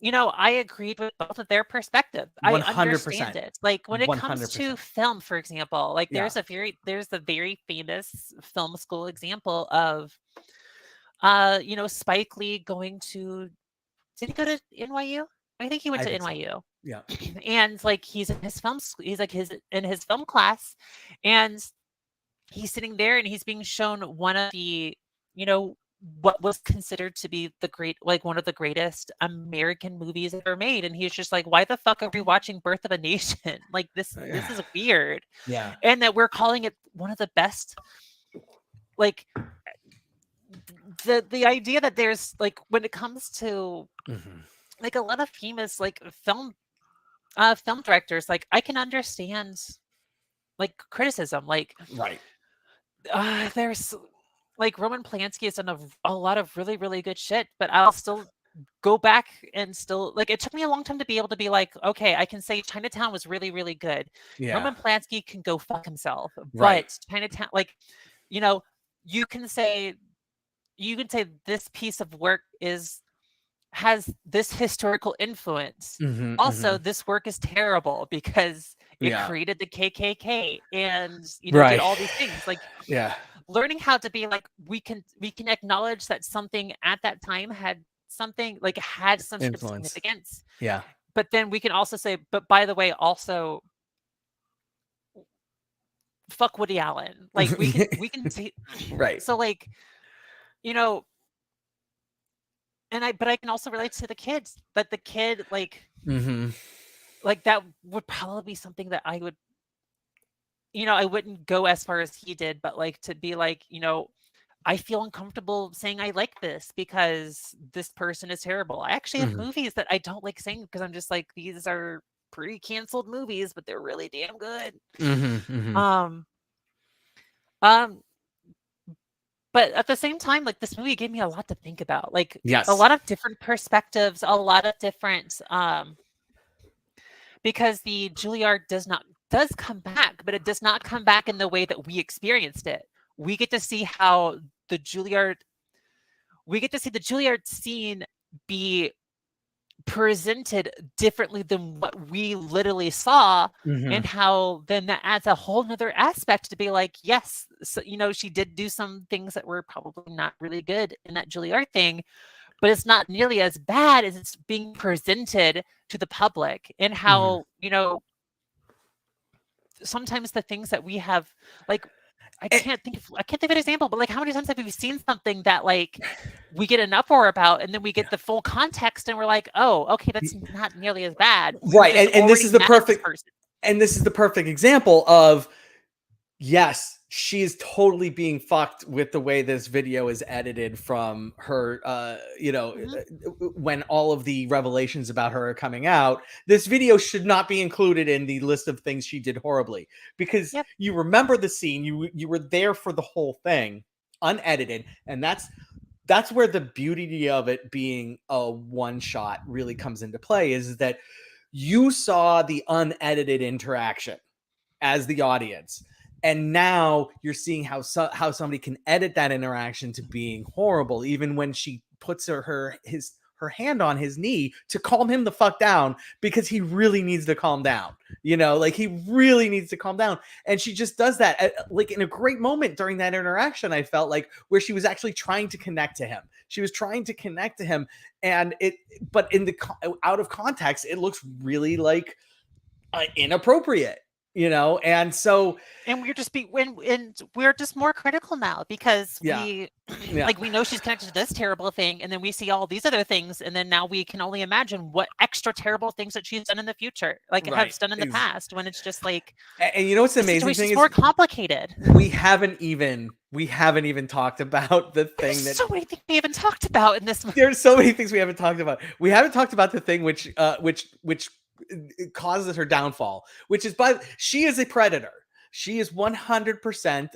I agreed with both of their perspective. I understand 100%. it. Like when it comes to 100%. film, for example, like Yeah. there's a very famous film school example of Spike Lee going to did he go to NYU? I think he went I to think so. NYU. Yeah. And like he's in his he's like his in his film class and he's sitting there and he's being shown one of the, you know, what was considered to be the great, like one of the greatest American movies ever made. And he's just like, why the fuck are we watching Birth of a Nation? Like this is weird. Yeah. And that we're calling it one of the best, like the idea that there's like when it comes to Mm-hmm. like a lot of famous like film directors, like I can understand like criticism. Like Right. there's like Roman Polanski has done a lot of really, really good shit, but I'll still go back and still like it took me a long time to be able to be like, okay, I can say Chinatown was really, really good. Yeah. Roman Polanski can go fuck himself, Right. but Chinatown, like, you know, you can say this piece of work has this historical influence. Also, this work is terrible because it Yeah. created the KKK and did Right. all these things. Like Yeah. learning how to be like we can acknowledge that something at that time had something like had some sort of Influence. significance. Yeah. But then we can also say, but by the way, also fuck Woody Allen. Like we can see Right. so like, you know, but I can also relate to the kids. But the kid, like that would probably be something that I would, I wouldn't go as far as he did, but like to be like, I feel uncomfortable saying I like this because this person is terrible. I actually have movies that I don't like saying because I'm just like, these are pretty canceled movies, but they're really damn good. But at the same time, like this movie gave me a lot to think about, like a lot of different perspectives, a lot of different, because the Juilliard does come back, but it does not come back in the way that we experienced it. We get to see how the Juilliard scene be presented differently than what we literally saw, and how then that adds a whole nother aspect to be like, yes, so, she did do some things that were probably not really good in that Juilliard thing, but it's not nearly as bad as it's being presented to the public, and how, sometimes the things that we have, like, I can't think of an example, but like how many times have we seen something that like we get an uproar about and then we get the full context and we're like, oh, okay, that's not nearly as bad. Right. And this is the perfect example of, yes, she is totally being fucked with the way this video is edited from her, when all of the revelations about her are coming out. This video should not be included in the list of things she did horribly, because you remember the scene, you were there for the whole thing, unedited, and that's where the beauty of it being a one shot really comes into play, is that you saw the unedited interaction as the audience. And now you're seeing how somebody can edit that interaction to being horrible, even when she puts her hand on his knee to calm him the fuck down, because he really needs to calm down. Like he really needs to calm down. And she just does that like in a great moment during that interaction, I felt like, where she was actually trying to connect to him. And but in the out of context, it looks really like inappropriate. And we're just more critical now, because we know she's connected to this terrible thing, and then we see all these other things, and then now we can only imagine what extra terrible things that she's done in the future, like has done in the past, when it's just like, and what's the amazing thing is more complicated. We haven't even talked about the thing There's so many things we haven't talked about in this movie. There's so many things we haven't talked about. We haven't talked about the thing which causes her downfall, which is, she is a predator. She is 100%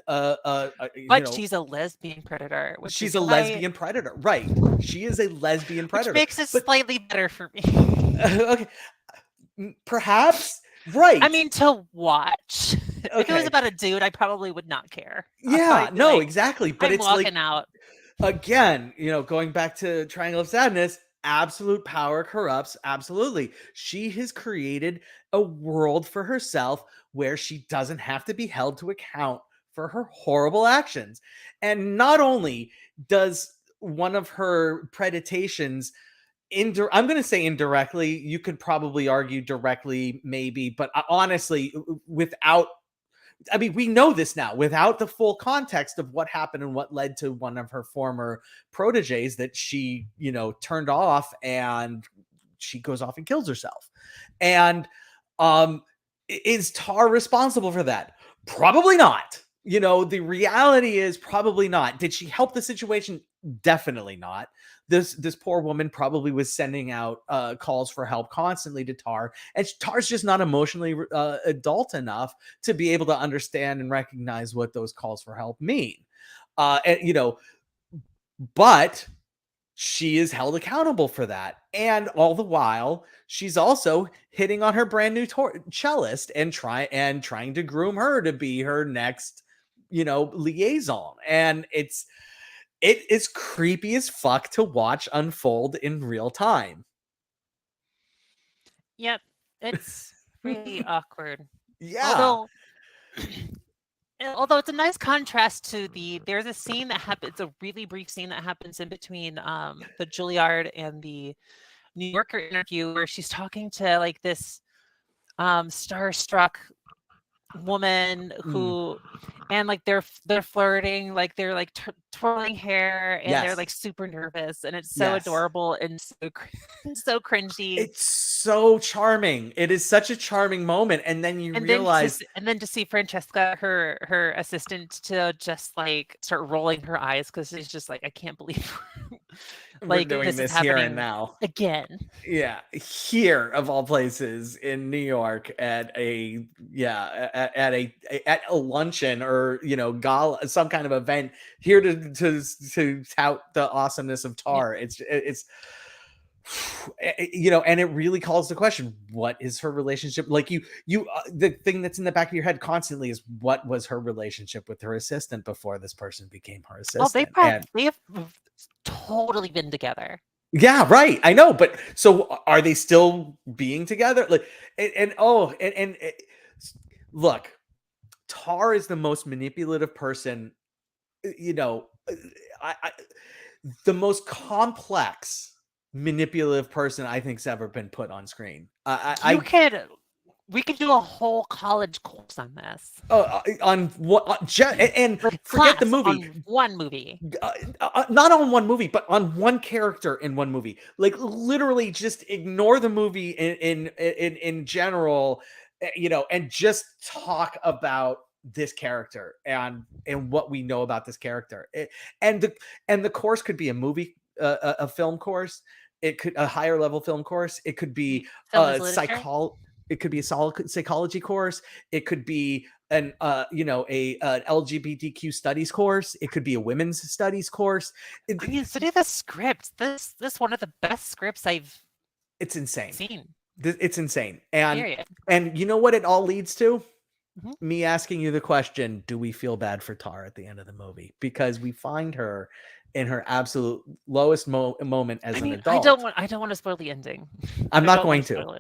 but she's a lesbian predator. She's a lesbian predator, right? She is a lesbian predator, which makes it slightly better for me. Okay, perhaps, right? I mean, to watch. Okay. If it was about a dude, I probably would not care. Yeah, no, exactly. But I'm it's walking out. Again, going back to Triangle of Sadness, absolute power corrupts. Absolutely. She has created a world for herself where she doesn't have to be held to account for her horrible actions. And not only does one of her predations, I'm going to say indirectly, you could probably argue directly, maybe, but honestly, we know this now without the full context of what happened and what led to one of her former proteges that she, turned off, and she goes off and kills herself. And is Tar responsible for that? Probably not. The reality is probably not. Did she help the situation? Definitely not. this poor woman probably was sending out calls for help constantly to Tar, and Tar's just not emotionally adult enough to be able to understand and recognize what those calls for help mean. And but she is held accountable for that. And all the while, she's also hitting on her brand new cellist and trying to groom her to be her next, liaison. And it is creepy as fuck to watch unfold in real time. Yep, it's really awkward. Yeah. Although it's a nice contrast to there's a scene that happens, a really brief scene that happens in between the Juilliard and the New Yorker interview where she's talking to like this starstruck woman who and like they're flirting, like they're like twirling hair and they're like super nervous, and it's so adorable and so cringy. It's so charming. It is such a charming moment, and then you realize then to see Francesca, her assistant, to just like start rolling her eyes because she's just like, I can't believe like we're doing this here and now again. Yeah, here of all places in New York at a luncheon or gala, some kind of event, here to tout the awesomeness of Tar. Yeah. It's and it really calls the question, what is her relationship like? The thing that's in the back of your head constantly is, what was her relationship with her assistant before this person became her assistant? They have totally been together. Yeah, right. I know, but so are they still being together? Like, look, Tar is the most manipulative person. The most complex manipulative person I think's ever been put on screen. We could do a whole college course on this. On what? And forget the movie. On one movie. Not on one movie, but on one character in one movie. Like, literally, just ignore the movie in general, and just talk about this character and what we know about this character. And the course could be a movie, a film course. It could a higher level film course. It could be psychology. It could be a solid psychology course. It could be an LGBTQ studies course. It could be a women's studies course. Study the script. This one of the best scripts it's insane. Seen. It's insane. And you know what it all leads to? Mm-hmm. Me asking you the question, do we feel bad for Tar at the end of the movie? Because we find her in her absolute lowest moment as an adult. I don't want to spoil the ending. I'm not going to.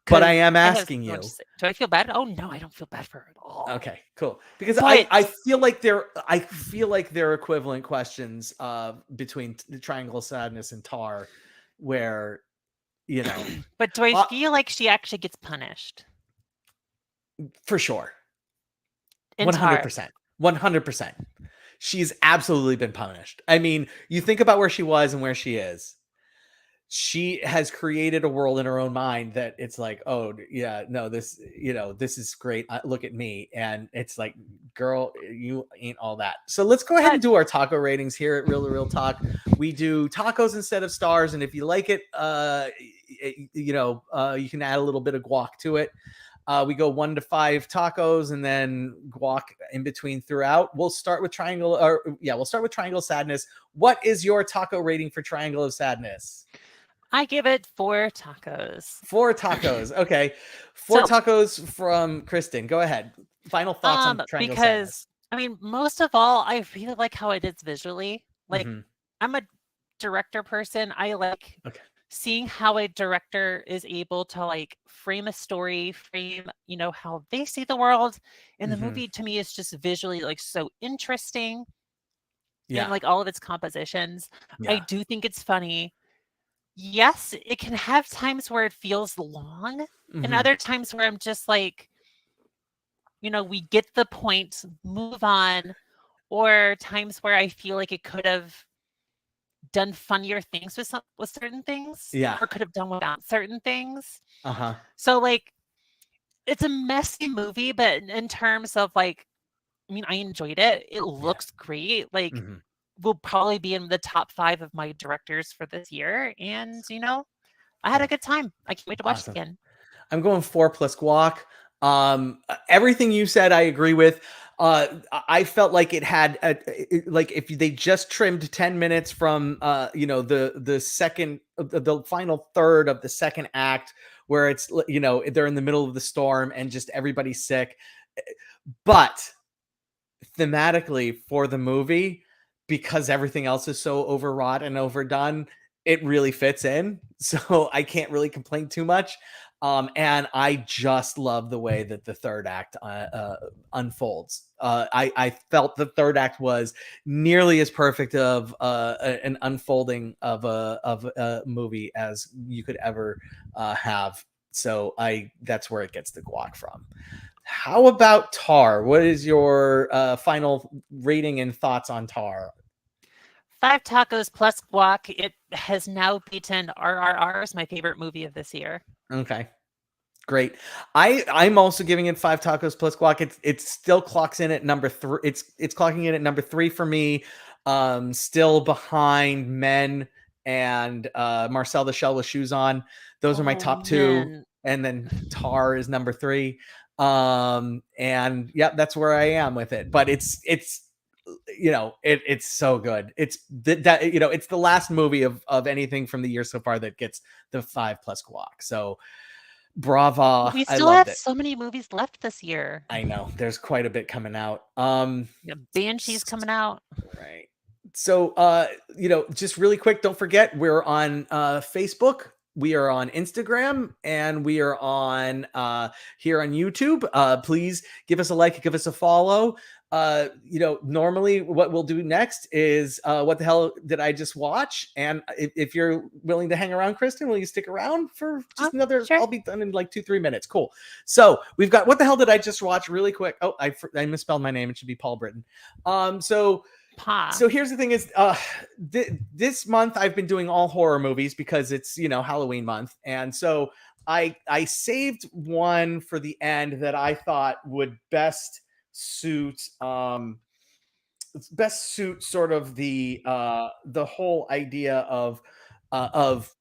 But I am asking you. Do I feel bad? Oh no, I don't feel bad for her at all. Okay, cool. Because I feel like they're equivalent questions between the Triangle of Sadness and Tar, where But do I feel like she actually gets punished? For sure. 100%. 100%. She's absolutely been punished. I mean, you think about where she was and where she is. She has created a world in her own mind that it's like, oh yeah, no, this is great. Look at me. And it's like, girl, you ain't all that. So let's go ahead and do our taco ratings here at Real to Real Talk. We do tacos instead of stars. And if you like it, you can add a little bit of guac to it. We go 1 to 5 tacos and then guac in between throughout. We'll start with Triangle of Sadness. What is your taco rating for Triangle of Sadness? I give it 4 tacos. 4 tacos. Okay. 4 tacos from Kristen. Go ahead. Final thoughts on Triangle of Sadness. I mean, most of all, I really like how it is visually. Like, I'm a director person. I like seeing how a director is able to like frame a story, how they see the world. And the movie to me is just visually like so interesting. Yeah. And like all of its compositions. Yeah. I do think it's funny. Yes, it can have times where it feels long and other times where I'm just like, we get the point, move on, or times where I feel like it could have done funnier things with certain things, or could have done without certain things. So like, it's a messy movie, but in terms of like, I mean, I enjoyed it. It looks great. Like, will probably be in the top 5 of my directors for this year, and, I had Yeah. a good time. I can't wait to watch it Awesome. again. I'm going 4 plus guac. Everything you said, I agree with. I felt like it had like if they just trimmed 10 minutes from the second the final third of the second act where it's they're in the middle of the storm and just everybody's sick. But thematically for the movie, because everything else is so overwrought and overdone, it really fits in. So I can't really complain too much. And I just love the way that the third act unfolds. I felt the third act was nearly as perfect of an unfolding of a movie as you could ever have. So that's where it gets the guac from. How about Tar? What is your final rating and thoughts on Tar? 5 tacos plus guac. It has now beaten RRR as my favorite movie of this year. Okay, great. I'm also giving it 5 tacos plus guac. It still clocks in at number 3. It's clocking in at number 3 for me. Still behind Men and Marcel the Shell with Shoes On. Those are my top 2, man. and then Tar is number 3. And yeah, that's where I am with it. But it's it's so good. It's that it's the last movie of anything from the year so far that gets the 5 plus guac. So brava, We I still loved have it. so many movies left this year. I know there's quite a bit coming out. Banshee's coming out. Right. So just really quick, don't forget we're on Facebook, we are on Instagram, and we are on here on YouTube. Please give us a like, give us a follow. Normally what we'll do next is what the hell did I just watch? And if you're willing to hang around, Kristen, will you stick around for just another? Sure. I'll be done in like 2-3 minutes. Cool. So we've got what the hell did I just watch? Really quick. Oh, I misspelled my name. It should be Paul Britton. So here's the thing is this month I've been doing all horror movies because it's Halloween month, and so I saved one for the end that I thought would best suit sort of the whole idea of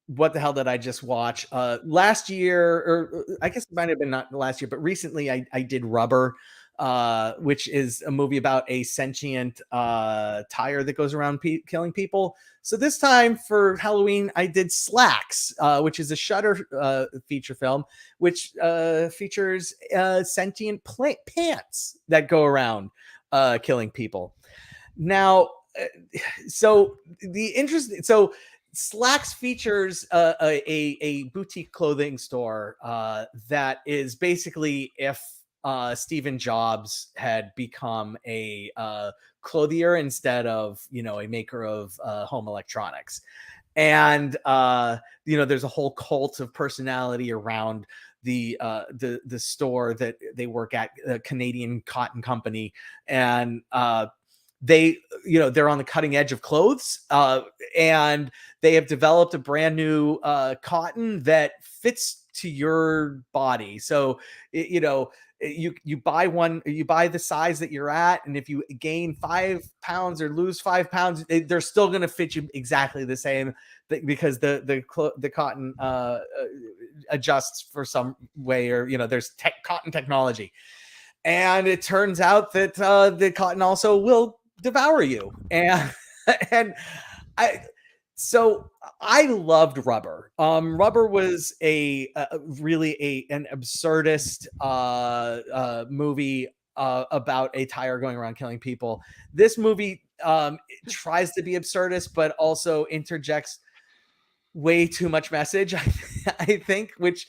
what the hell did I just watch last year, or I guess it might have been not last year, but recently I did Rubber, which is a movie about a sentient tire that goes around killing people. So this time for Halloween, I did Slacks, which is a Shudder feature film, which features sentient pants that go around killing people. Now, so Slacks features a boutique clothing store that is basically if Stephen Jobs had become a clothier instead of a maker of home electronics. And there's a whole cult of personality around the store that they work at, a Canadian cotton company, and they're on the cutting edge of clothes, and they have developed a brand new cotton that fits to your body. So you buy the size that you're at, and if you gain 5 pounds or lose 5 pounds, they're still going to fit you exactly the same, because the cotton adjusts for some way, or there's cotton technology. And it turns out that the cotton also will devour you. And I loved Rubber. Rubber was really an absurdist movie about a tire going around killing people. This movie tries to be absurdist, but also interjects way too much message, I think, which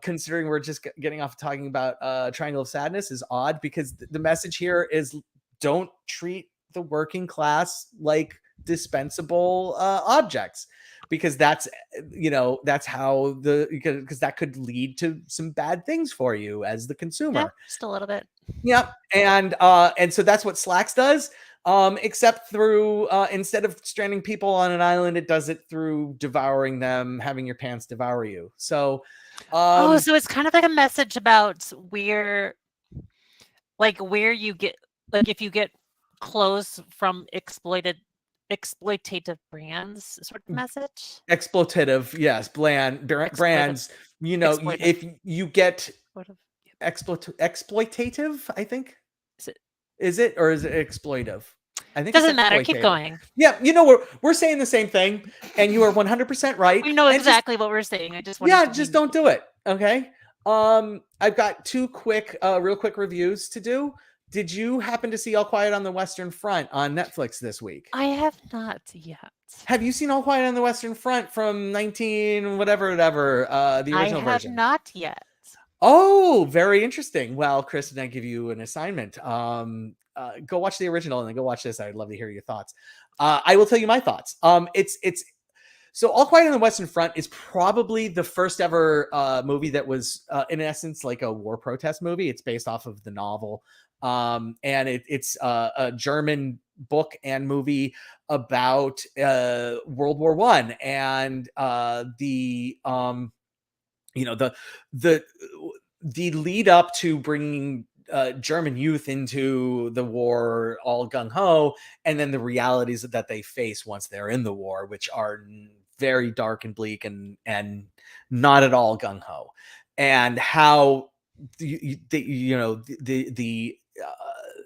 considering we're just getting off talking about Triangle of Sadness, is odd, because the message here is don't treat the working class like dispensable objects, because that's how because that could lead to some bad things for you as the consumer. Yeah, just a little bit. Yep. And so that's what Slacks does. Except through instead of stranding people on an island, it does it through devouring them, having your pants devour you. So so it's kind of like a message about where you get, like, if you get clothes from exploited exploitative brands sort of message. Exploitative, yes, brands. You know, if you get exploitative, I think. Is it or is it exploitive? I think doesn't matter. Keep going. Yeah, you know, we're saying the same thing, and you are 100% right. We know exactly what we're saying. I just just don't do it. Okay. I've got two real quick reviews to do. Did you happen to see All Quiet on the Western Front on Netflix this week? I have not yet. Have you seen All Quiet on the Western Front from 19 whatever, the original version? I have not yet. Oh, very interesting. Well, Kristen, I give you an assignment. Go watch the original and then go watch this. I'd love to hear your thoughts. I will tell you my thoughts. It's so All Quiet on the Western Front is probably the first ever movie that was, in essence, like a war protest movie. It's based off of the novel, and it's a German book and movie about World War I and the lead up to bringing German youth into the war all gung-ho, and then the realities that they face once they're in the war, which are very dark and bleak and not at all gung-ho, and how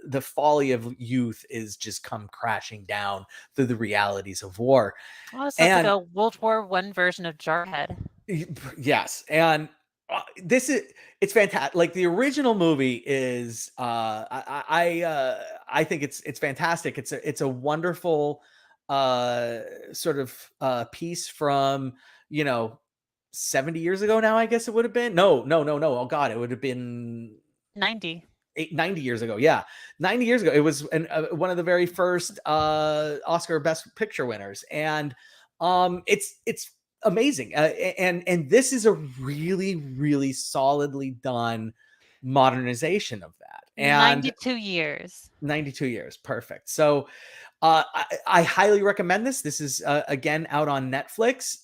the folly of youth is just come crashing down through the realities of war. Oh, so it's like a World War I version of Jarhead. Yes, and it's fantastic. Like the original movie is, I think it's fantastic. It's a wonderful sort of piece from 70 years ago now. I guess it would have been no. Oh God, it would have been 90 years ago. Yeah, 90 years ago. It was one of the very first Oscar Best Picture winners, and it's amazing. And this is a really, really solidly done modernization of that. And 92 years. 92 years. Perfect. So I highly recommend this. This is again out on Netflix.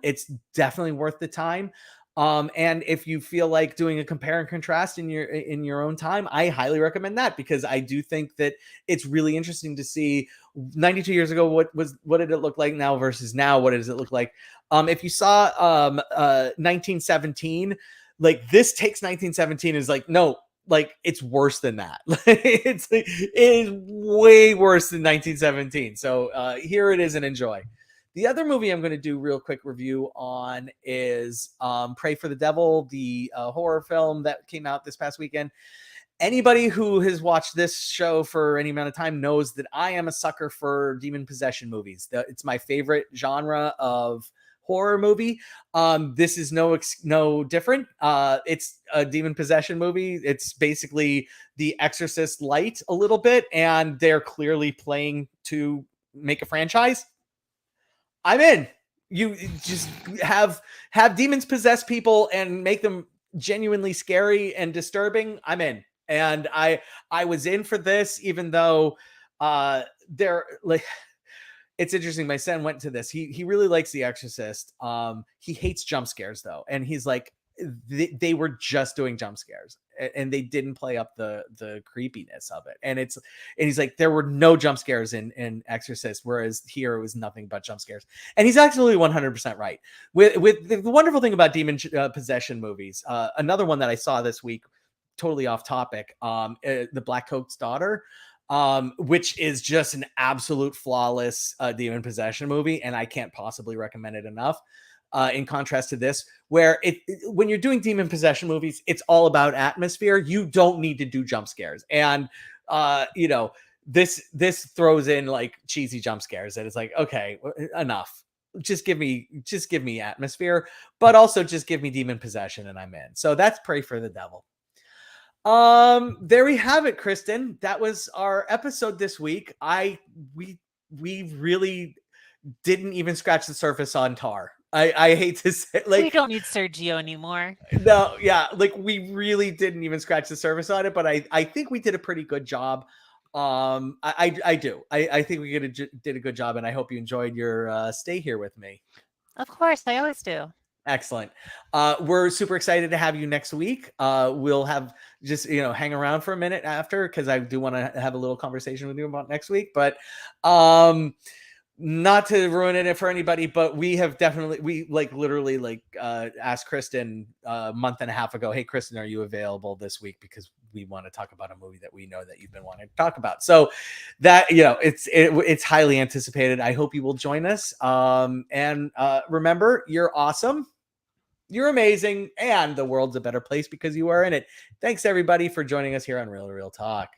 It's definitely worth the time. And if you feel like doing a compare and contrast in your own time, I highly recommend that, because I do think that it's really interesting to see 92 years ago what did it look like now versus now. What does it look like? If you saw 1917, like this takes 1917 is like, no, like it's worse than that. it is way worse than 1917. So here it is, and enjoy. The other movie I'm going to do real quick review on is Pray for the Devil, the horror film that came out this past weekend. Anybody who has watched this show for any amount of time knows that I am a sucker for demon possession movies. It's my favorite genre of horror movie. This is no different. It's a demon possession movie. It's basically The Exorcist light a little bit, and they're clearly playing to make a franchise. I'm in. You just have demons possess people and make them genuinely scary and disturbing. I'm in. And I was in for this, even though they're like, it's interesting. My son went to this. He really likes The Exorcist. He hates jump scares though. And he's like, they were just doing jump scares and they didn't play up the creepiness of it. And he's like, there were no jump scares in Exorcist, whereas here it was nothing but jump scares. And he's actually 100% right. With the wonderful thing about demon possession movies, another one that I saw this week, totally off topic, The Black Coat's Daughter, which is just an absolute flawless demon possession movie, and I can't possibly recommend it enough. In contrast to this, where when you're doing demon possession movies, it's all about atmosphere. You don't need to do jump scares, and this throws in like cheesy jump scares, and it's like, okay, enough. Just give me atmosphere, but also just give me demon possession, and I'm in. So that's Pray for the Devil. There we have it, Kristen. That was our episode this week. We really didn't even scratch the surface on Tar. I hate to say, like, we don't need Sergio anymore. No, yeah, like we really didn't even scratch the surface on it, but I think we did a pretty good job. I do. I think we did a good job, and I hope you enjoyed your stay here with me. Of course, I always do. Excellent. We're super excited to have you next week. We'll have just, hang around for a minute after, because I do want to have a little conversation with you about next week. But not to ruin it for anybody, but we literally asked Kristen a month and a half ago, hey Kristen, are you available this week, because we want to talk about a movie that we know that you've been wanting to talk about. So that, it's highly anticipated. I hope you will join us. And remember, you're awesome, you're amazing, and the world's a better place because you are in it. Thanks everybody for joining us here on Real Talk.